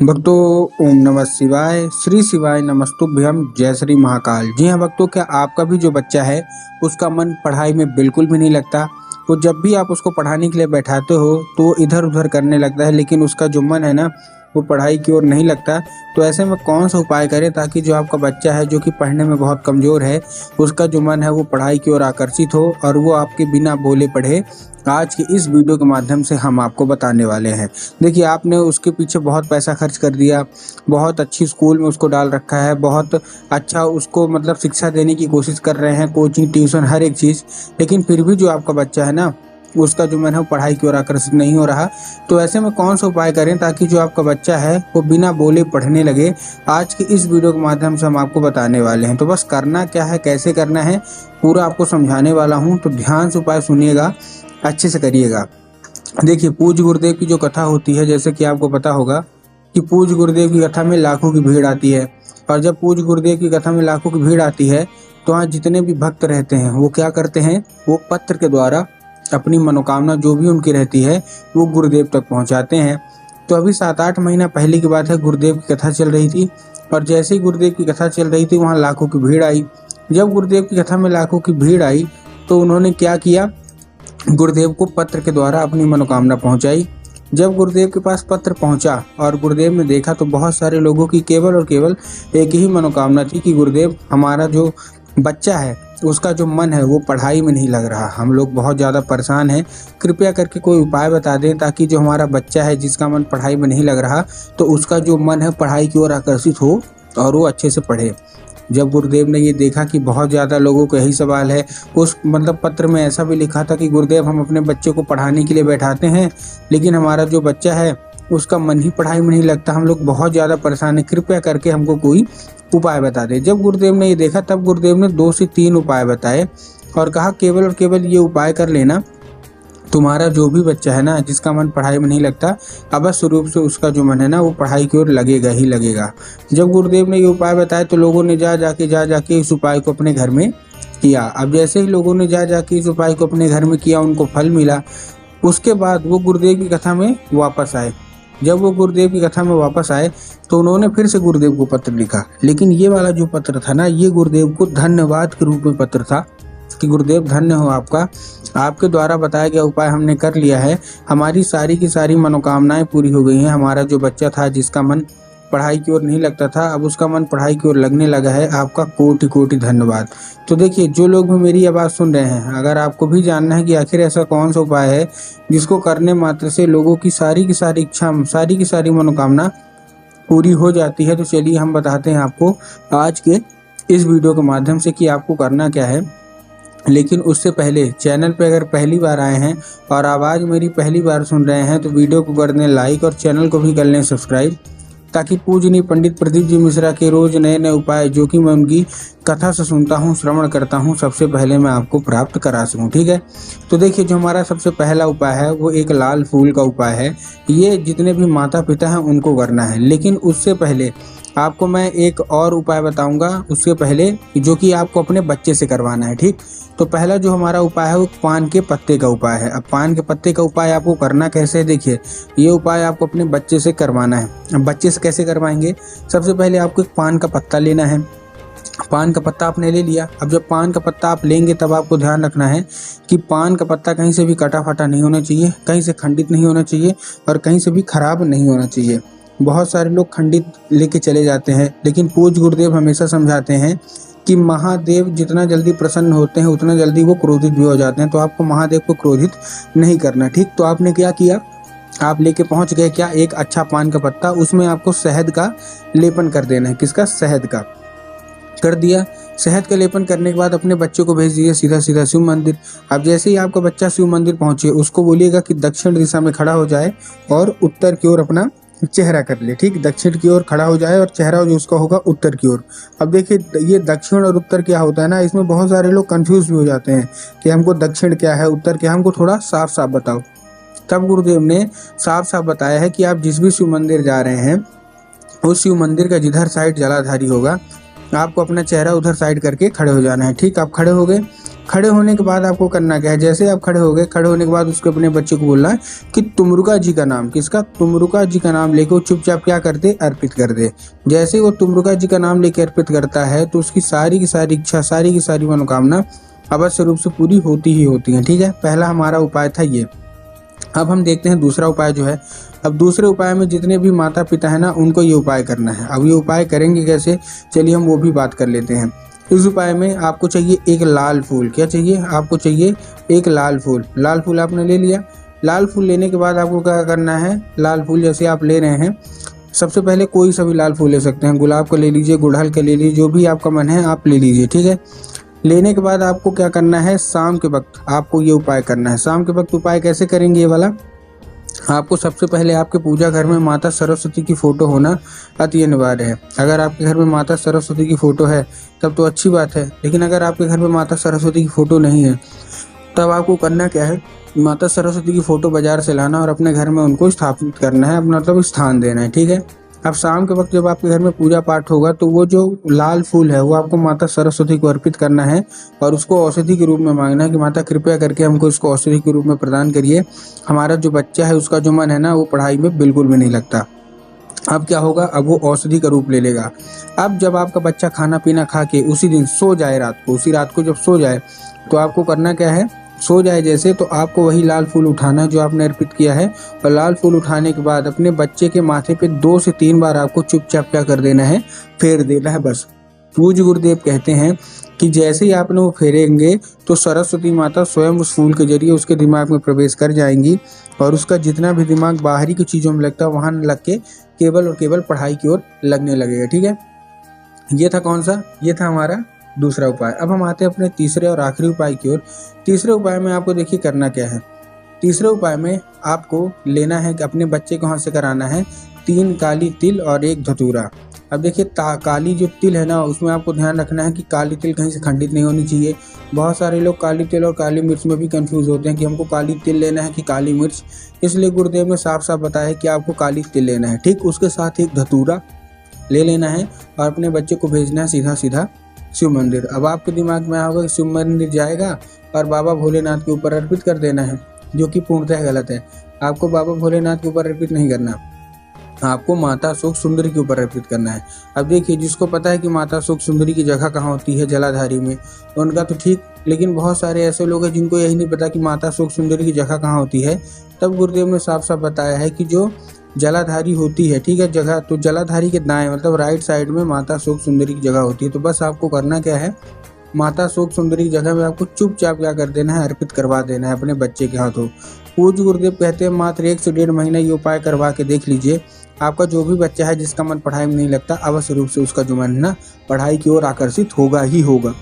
भक्तों, ओम नमः शिवाय। श्री शिवाय नमस्तुभ्यम। जय श्री महाकाल। जी हाँ भक्तों, क्या आपका भी जो बच्चा है उसका मन पढ़ाई में बिल्कुल भी नहीं लगता? तो जब भी आप उसको पढ़ाने के लिए बैठाते हो तो वो इधर उधर करने लगता है, लेकिन उसका जो मन है ना वो पढ़ाई की ओर नहीं लगता। तो ऐसे में कौन सा उपाय करें ताकि जो आपका बच्चा है जो कि पढ़ने में बहुत कमज़ोर है, उसका जो मन है वो पढ़ाई की ओर आकर्षित हो और वो आपके बिना बोले पढ़े? आज की इस वीडियो के माध्यम से हम आपको बताने वाले हैं। देखिए, आपने उसके पीछे बहुत पैसा खर्च कर दिया, बहुत अच्छी स्कूल में उसको डाल रखा है, बहुत अच्छा उसको मतलब शिक्षा देने की कोशिश कर रहे हैं, कोचिंग ट्यूशन हर एक चीज़, लेकिन फिर भी जो आपका बच्चा है ना उसका जो मन है वो पढ़ाई की ओर आकर्षित नहीं हो रहा। तो ऐसे में कौन सा उपाय करें ताकि जो आपका बच्चा है वो बिना बोले पढ़ने लगे? आज की इस वीडियो के माध्यम से हम आपको बताने वाले हैं। तो बस करना क्या है, कैसे करना है, पूरा आपको समझाने वाला हूँ। तो ध्यान से उपाय सुनिएगा, अच्छे से करिएगा। देखिए, पूज्य गुरुदेव की जो कथा होती है, जैसे कि आपको पता होगा कि पूज्य गुरुदेव की कथा में लाखों की भीड़ आती है। और जब पूज्य गुरुदेव की कथा में लाखों की भीड़ आती है तो वहाँ जितने भी भक्त रहते हैं वो क्या करते हैं, वो पत्र के द्वारा अपनी मनोकामना जो भी उनकी रहती है वो गुरुदेव तक पहुँचाते हैं। तो अभी 7-8 महीना पहले की बात है, गुरुदेव की कथा चल रही थी और जैसे ही गुरुदेव की कथा चल रही थी वहाँ लाखों की भीड़ आई। जब गुरुदेव की कथा में लाखों की भीड़ आई तो उन्होंने क्या किया, गुरुदेव को पत्र के द्वारा अपनी मनोकामना पहुंचाई। जब गुरुदेव के पास पत्र पहुंचा और गुरुदेव ने देखा तो बहुत सारे लोगों की केवल और केवल एक ही मनोकामना थी कि गुरुदेव, हमारा जो बच्चा है उसका जो मन है वो पढ़ाई में नहीं लग रहा, हम लोग बहुत ज़्यादा परेशान हैं, कृपया करके कोई उपाय बता दें ताकि जो हमारा बच्चा है जिसका मन पढ़ाई में नहीं लग रहा तो उसका जो मन है पढ़ाई की ओर आकर्षित हो और वो अच्छे से पढ़े। जब गुरुदेव ने ये देखा कि बहुत ज़्यादा लोगों को यही सवाल है, उस मतलब पत्र में ऐसा भी लिखा था कि गुरुदेव, हम अपने बच्चे को पढ़ाने के लिए बैठाते हैं लेकिन हमारा जो बच्चा है उसका मन ही पढ़ाई में नहीं लगता, हम लोग बहुत ज़्यादा परेशान हैं, कृपया करके हमको कोई उपाय बता दें। जब गुरुदेव ने ये देखा तब गुरुदेव ने 2 से 3 उपाय बताए और कहा केवल और केवल ये उपाय कर लेना, तुम्हारा जो भी बच्चा है ना जिसका मन पढ़ाई में नहीं लगता, अवश्य रूप से उसका जो मन है ना वो पढ़ाई की ओर लगेगा ही लगेगा। जब गुरुदेव ने ये उपाय बताए तो लोगों ने जा जाके इस उपाय को अपने घर में किया। अब जैसे ही लोगों ने जा जाके इस उपाय को अपने घर में किया, उनको फल मिला। उसके बाद वो गुरुदेव की कथा में वापस आए। जब वो गुरुदेव की कथा में वापस आए तो उन्होंने फिर से गुरुदेव को पत्र लिखा, लेकिन ये वाला जो पत्र था ना ये गुरुदेव को धन्यवाद के रूप में पत्र था कि गुरुदेव, धन्य हो आपका, आपके द्वारा बताया गया उपाय हमने कर लिया है, हमारी सारी की सारी मनोकामनाएं पूरी हो गई हैं। हमारा जो बच्चा था जिसका मन पढ़ाई की ओर नहीं लगता था, अब उसका मन पढ़ाई की ओर लगने लगा है, आपका कोटि कोटि धन्यवाद। तो देखिए, जो लोग भी मेरी आवाज़ सुन रहे हैं, अगर आपको भी जानना है कि आखिर ऐसा कौन सा उपाय है जिसको करने मात्र से लोगों की सारी इच्छा, सारी की सारी मनोकामना पूरी हो जाती है, तो चलिए हम बताते हैं आपको आज के इस वीडियो के माध्यम से कि आपको करना क्या है। लेकिन उससे पहले चैनल पे अगर पहली बार आए हैं और आवाज़ मेरी पहली बार सुन रहे हैं तो वीडियो को कर दें लाइक और चैनल को भी कर लें सब्सक्राइब, ताकि पूजनीय पंडित प्रदीप जी मिश्रा के रोज़ नए नए उपाय जो कि मैं उनकी कथा से सुनता हूँ, श्रवण करता हूँ, सबसे पहले मैं आपको प्राप्त करा सकूँ। ठीक है, तो देखिए, जो हमारा सबसे पहला उपाय है वो एक लाल फूल का उपाय है। ये जितने भी माता पिता हैं उनको करना है, लेकिन उससे पहले आपको मैं एक और उपाय बताऊंगा उससे पहले, जो कि आपको अपने बच्चे से करवाना है। ठीक, तो पहला जो हमारा उपाय है वो पान के पत्ते का उपाय है। अब पान के पत्ते का उपाय आपको करना कैसे है, देखिए, ये उपाय आपको अपने बच्चे से करवाना है। अब बच्चे से कैसे करवाएंगे, सबसे पहले आपको एक पान का पत्ता लेना है। पान का पत्ता आपने ले लिया। अब जब पान का पत्ता आप लेंगे तब आपको ध्यान रखना है कि पान का पत्ता कहीं से भी कटा फटा नहीं होना चाहिए, कहीं से खंडित नहीं होना चाहिए और कहीं से भी खराब नहीं होना चाहिए। बहुत सारे लोग खंडित लेके चले जाते हैं, लेकिन पूज्य गुरुदेव हमेशा समझाते हैं कि महादेव जितना जल्दी प्रसन्न होते हैं उतना जल्दी वो क्रोधित भी हो जाते हैं। तो आपको महादेव को क्रोधित नहीं करना। ठीक, तो आपने क्या किया, आप लेके पहुंच गए क्या, एक अच्छा पान का पत्ता, उसमें आपको शहद का लेपन कर देना है। किसका, शहद का कर दिया। शहद का लेपन करने के बाद अपने बच्चे को भेज दीजिए सीधा सीधा शिव मंदिर। अब जैसे ही आपका बच्चा शिव मंदिर पहुंचे उसको बोलिएगा कि दक्षिण दिशा में खड़ा हो जाए और उत्तर की ओर अपना चेहरा कर ले। ठीक, दक्षिण की ओर खड़ा हो जाए और चेहरा जो उसका होगा उत्तर की ओर। अब देखिए, ये दक्षिण और उत्तर क्या होता है ना, इसमें बहुत सारे लोग कंफ्यूज भी हो जाते हैं कि हमको दक्षिण क्या है, उत्तर क्या है, हमको थोड़ा साफ साफ बताओ। तब गुरुदेव ने साफ साफ बताया है कि आप जिस भी शिव मंदिर जा रहे हैं उस शिव मंदिर का जिधर साइड जलाधारी होगा आपको अपना चेहरा उधर साइड करके खड़े हो जाना है। ठीक, आप खड़े हो गए। खड़े होने के बाद आपको करना क्या है, जैसे आप खड़े हो गए, खड़े होने के बाद उसको अपने बच्चे को बोलना है कि तुमरुका जी का नाम, किसका, तुमरुका जी का नाम लेके वो चुपचाप क्या कर दे, अर्पित कर दे। जैसे ही वो तुमरुका जी का नाम लेके अर्पित करता है तो उसकी सारी की सारी इच्छा, सारी की सारी मनोकामना अवश्य रूप से पूरी होती ही होती है। ठीक है, पहला हमारा उपाय था ये। अब हम देखते हैं दूसरा उपाय जो है। अब दूसरे उपाय में जितने भी माता पिता है ना, उनको ये उपाय करना है। अब ये उपाय करेंगे कैसे, चलिए हम वो भी बात कर लेते हैं। इस उपाय में आपको चाहिए एक लाल फूल। क्या चाहिए, आपको चाहिए एक लाल फूल। लाल फूल आपने ले लिया। लाल फूल लेने के बाद आपको क्या करना है, लाल फूल जैसे आप ले रहे हैं, सबसे पहले कोई सा भी लाल फूल ले सकते हैं, गुलाब का ले लीजिए, गुड़हल का ले लीजिए, जो भी आपका मन है आप ले लीजिए। ठीक है, लेने के बाद आपको क्या करना है, शाम के वक्त आपको ये उपाय करना है। शाम के वक्त उपाय कैसे करेंगे ये वाला, आपको सबसे पहले आपके पूजा घर में माता सरस्वती की फोटो होना अति अनिवार्य है। अगर आपके घर में माता सरस्वती की फोटो है तब तो अच्छी बात है, लेकिन अगर आपके घर में माता सरस्वती की फोटो नहीं है तब आपको करना क्या है, माता सरस्वती की फोटो बाजार से लाना और अपने घर में उनको स्थापित करना है, अपना मतलब स्थान देना है। ठीक है, अब शाम के वक्त जब आपके घर में पूजा पाठ होगा तो वो जो लाल फूल है वो आपको माता सरस्वती को अर्पित करना है और उसको औषधि के रूप में मांगना है कि माता कृपया करके हमको इसको औषधि के रूप में प्रदान करिए। हमारा जो बच्चा है उसका जो मन है ना वो पढ़ाई में बिल्कुल भी नहीं लगता। अब क्या होगा, अब वो औषधि का रूप ले लेगा। अब जब आपका बच्चा खाना पीना खा के उसी दिन सो जाए, रात को, उसी रात को जब सो जाए तो आपको करना क्या है, सो जाए जैसे तो आपको वही लाल फूल उठाना है जो आपने अर्पित किया है, और लाल फूल उठाने के बाद अपने बच्चे के माथे पे 2 से 3 बार आपको चुपचाप क्या कर देना है, फेर देना है बस। पूज्य गुरुदेव कहते हैं कि जैसे ही आपने वो फेरेंगे तो सरस्वती माता स्वयं उस फूल के जरिए उसके दिमाग में प्रवेश कर जाएंगी और उसका जितना भी दिमाग बाहरी की चीज़ों में लगता है वहाँ लग के केवल और केवल पढ़ाई की ओर लगने लगेगा। ठीक है, ये था कौन सा, ये था हमारा दूसरा उपाय। अब हम आते हैं अपने तीसरे और आखिरी उपाय की ओर। तीसरे उपाय में आपको देखिए करना क्या है। तीसरे उपाय में आपको लेना है कि अपने बच्चे को हाथ से कराना है 3 काली तिल और 1 धतूरा। अब देखिए काली जो तिल है ना उसमें आपको ध्यान रखना है कि काली तिल कहीं से खंडित नहीं होनी चाहिए। बहुत सारे लोग काली तिल और काली मिर्च में भी कंफ्यूज होते हैं कि हमको काली तिल लेना है कि काली मिर्च, इसलिए गुरुदेव ने साफ साफ बताया है कि आपको काली तिल लेना है। ठीक, उसके साथ 1 धतूरा ले लेना है और अपने बच्चे को भेजना है सीधा सीधा शिव मंदिर। अब आपके दिमाग में होगा कि शिव मंदिर जाएगा और बाबा भोलेनाथ के ऊपर अर्पित कर देना है, जो कि पूर्णतः गलत है। आपको बाबा भोलेनाथ के ऊपर अर्पित नहीं करना, आपको माता शोक सुंदरी के ऊपर अर्पित करना है। अब देखिए, जिसको पता है कि माता शोक सुंदरी की जगह कहाँ होती है, जलाधारी में, तो उनका तो ठीक, लेकिन बहुत सारे ऐसे लोग हैं जिनको यही नहीं पता कि माता शोक सुंदरी की जगह कहाँ होती है। तब गुरुदेव ने साफ साफ बताया है कि जो जलाधारी होती है, ठीक है, जगह, तो जलाधारी के दाएं मतलब राइट साइड में माता शोक सुंदरी की जगह होती है। तो बस आपको करना क्या है, माता शोक सुंदरी की जगह में आपको चुपचाप क्या कर देना है, अर्पित करवा देना है अपने बच्चे के हाथों। पूज्य गुरुदेव कहते हैं मात्र 1 से 1.5 महीना ये उपाय करवा के देख लीजिए। आपका जो भी बच्चा है जिसका मन पढ़ाई में नहीं लगता, अवश्य रूप से उसका जो मन है ना पढ़ाई की ओर आकर्षित होगा ही होगा।